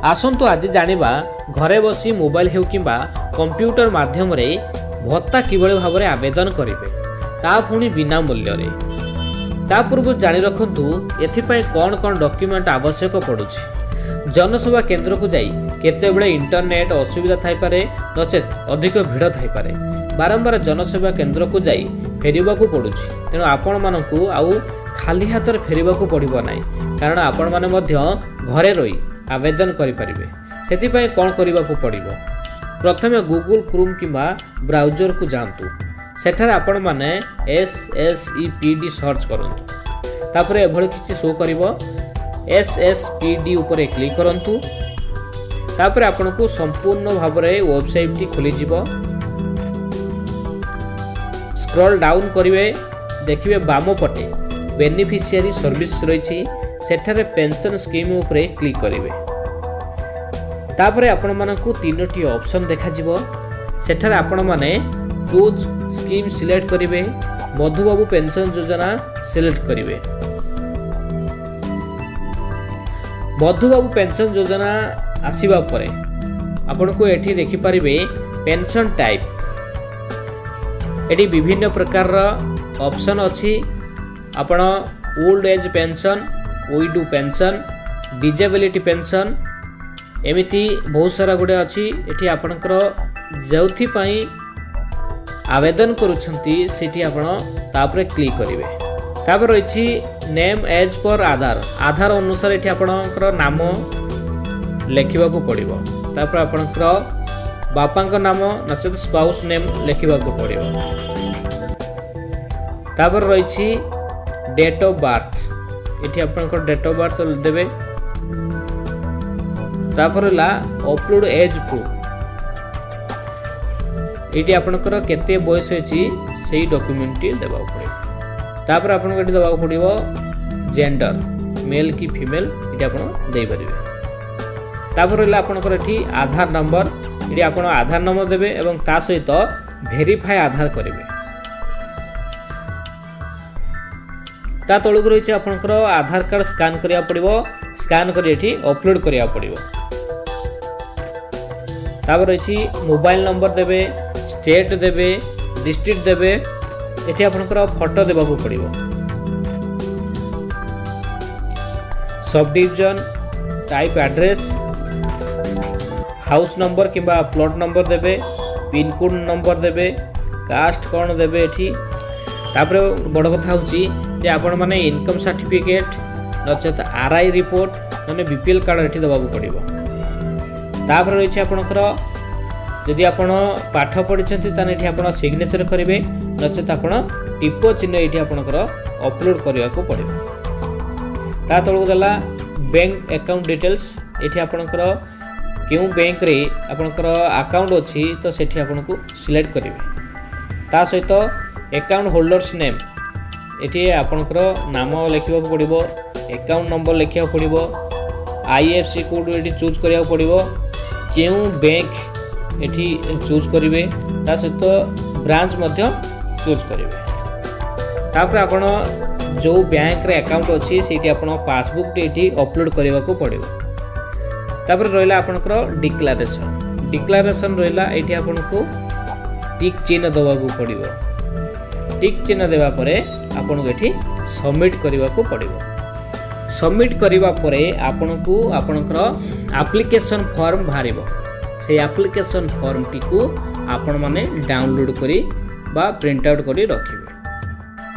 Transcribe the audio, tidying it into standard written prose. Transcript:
आसंतु आज जानिबा घरे बसी मोबाइल हेउ किंबा कंप्यूटर माध्यम रे भत्ता किभଳି भाबरे आवेदन करिवे ता पुणी बिना मूल्य रे। ता पूर्व जानि रखंतु एथिपाई कोन कोन डॉक्यूमेंट आवश्यक पड़ुछि। जनसेवा केंद्र को जाई केतेबेले इंटरनेट असुविधा थाई पारे नचेत अधिक भिड़ थाई पारे। बारंबार जनसेवा केंद्र को जाई फेरिबाकू पड़ुछि। तेणु आपण मानकू आउ खाली हाथ रे फेरिबाकू पड़िबो नाही, कारण आपण माने मध्य घरे रही आवेदन करि परिबे। सेथिपाई कोन करिबाकू पड़िबो, प्रथमे गूगल क्रोम किंबा ब्राउजर को जांतु। सेठारे आपण माने SSEPD सर्च करंतु। तापरे एभଳି किछि शो करिवो। SSPD ऊपर क्लिक करंतु। तापरे आपनको संपूर्ण भाबरे वेबसाइट टी खोली जिवो। स्क्रॉल डाउन करिवे, देखिबे बाम पटे बेनिफिशियरी सर्विस रहिछि। सेठारे पेंशन स्कीम ऊपर क्लिक करिवे। तापरे आपण मानकू तीनोटी ऑप्शन देखा जिवो। सेठारे आपण माने चूज स्कीम सिलेक्ट करिवे, मधुबाबू पेंशन योजना सिलेक्ट करिवे। मधुबाबू पेंशन योजना आसीबा परे आपनको एठी देखि परिबे पेंशन टाइप। एठी विभिन्न प्रकार ऑप्शन अछि। आपण old age pension, widow pension, disability pension एमिति बहुत सारा गुडे अछि। एठी आपनकर जौथि पई आवेदन करूछंती सेठी आपण तापरे क्लिक करिवे। तापर रहिछि नेम एज पर आधार। आधार अनुसार एठी आपनकर नाम लेखिबा को पड़िबो। तापर आपनकर बापांक नाम नचेत स्पाउस नेम लेखिबा को पड़िबो। तापर रहिछि डेट ऑफ बर्थ। एठी आपनकर डेट ऑफ बर्थ देबे। तापर ला अपलोड एज प्रूफ। एटी आपनकर केते बयस अछि सेही डॉक्यूमेंट टी देबा पड़े। तापर आपनको एटी देबा पड़िबो जेंडर, मेल की फीमेल एटी आपण देई परिबे। तापर ला आपनकर एटी आधार नंबर। एटी आपण आधार नंबर देबे एवं ता सहित वेरीफाई आधार करिवे। ता तळुक रहिछि आपनकर आधार कार्ड स्कैन करिया पड़िबो। स्कैन करि एटी अपलोड करिया पड़िबो। तापर रहिछि मोबाइल नंबर देबे, स्टेट देबे, डिस्ट्रिक्ट देबे। एठी आपनकर फोटो देबाकू पड़िबो। Sub division, type address, house number किंबा प्लॉट नंबर देबे, पिन कोड नंबर देबे, कास्ट कोन देबे एठी। तापर बड़ कथा होची जे आपण माने इनकम सर्टिफिकेट नचेत RI रिपोर्ट माने BPL कार्ड एठी देबाकू पड़िबो। तापर रहिछि आपनकर जदि आपण पाठ पढिछंती ताने एठी आपण सिग्नेचर करिवे, नचेत आपण टिपो चिन्ह एठी आपनकर अपलोड करिया को पड़िबो। ता तळको दला बैंक अकाउंट डिटेल्स। एठी आपनकर केउ बैंक रे आपनकर अकाउंट अछि तो सेठी आपनको सिलेक्ट करिवे। ता सहित अकाउंट होल्डर्स नेम। एठी आपनकर नाम लेखिबा को पड़िबो, अकाउंट नंबर लेखिया पड़िबो, IFSC कोड एठी चूज करिया पड़िबो, केउ बैंक एठी चूज करिवे, ता सहित ब्रांच मध्य चूज करिवे। तापर आपण जो बैंक रे अकाउंट अछि सेठी आपण पासबुक एठी अपलोड करिवा को पड़िबो। तापर रहिला आपनकर डिक्लेरेशन। डिक्लेरेशन रहिला एठी आपनको टिक चिन्ह दवा को पड़िबो। टिक चिन्ह देबा परे आपनको एठी सबमिट करिवा को पड़िबो। सबमिट करिवा परे आपनको आपनकर एप्लीकेशन फॉर्म भारिबो। से एप्लीकेशन फॉर्म टी को आपण माने डाउनलोड करी बा प्रिंट आउट करी रखिबे।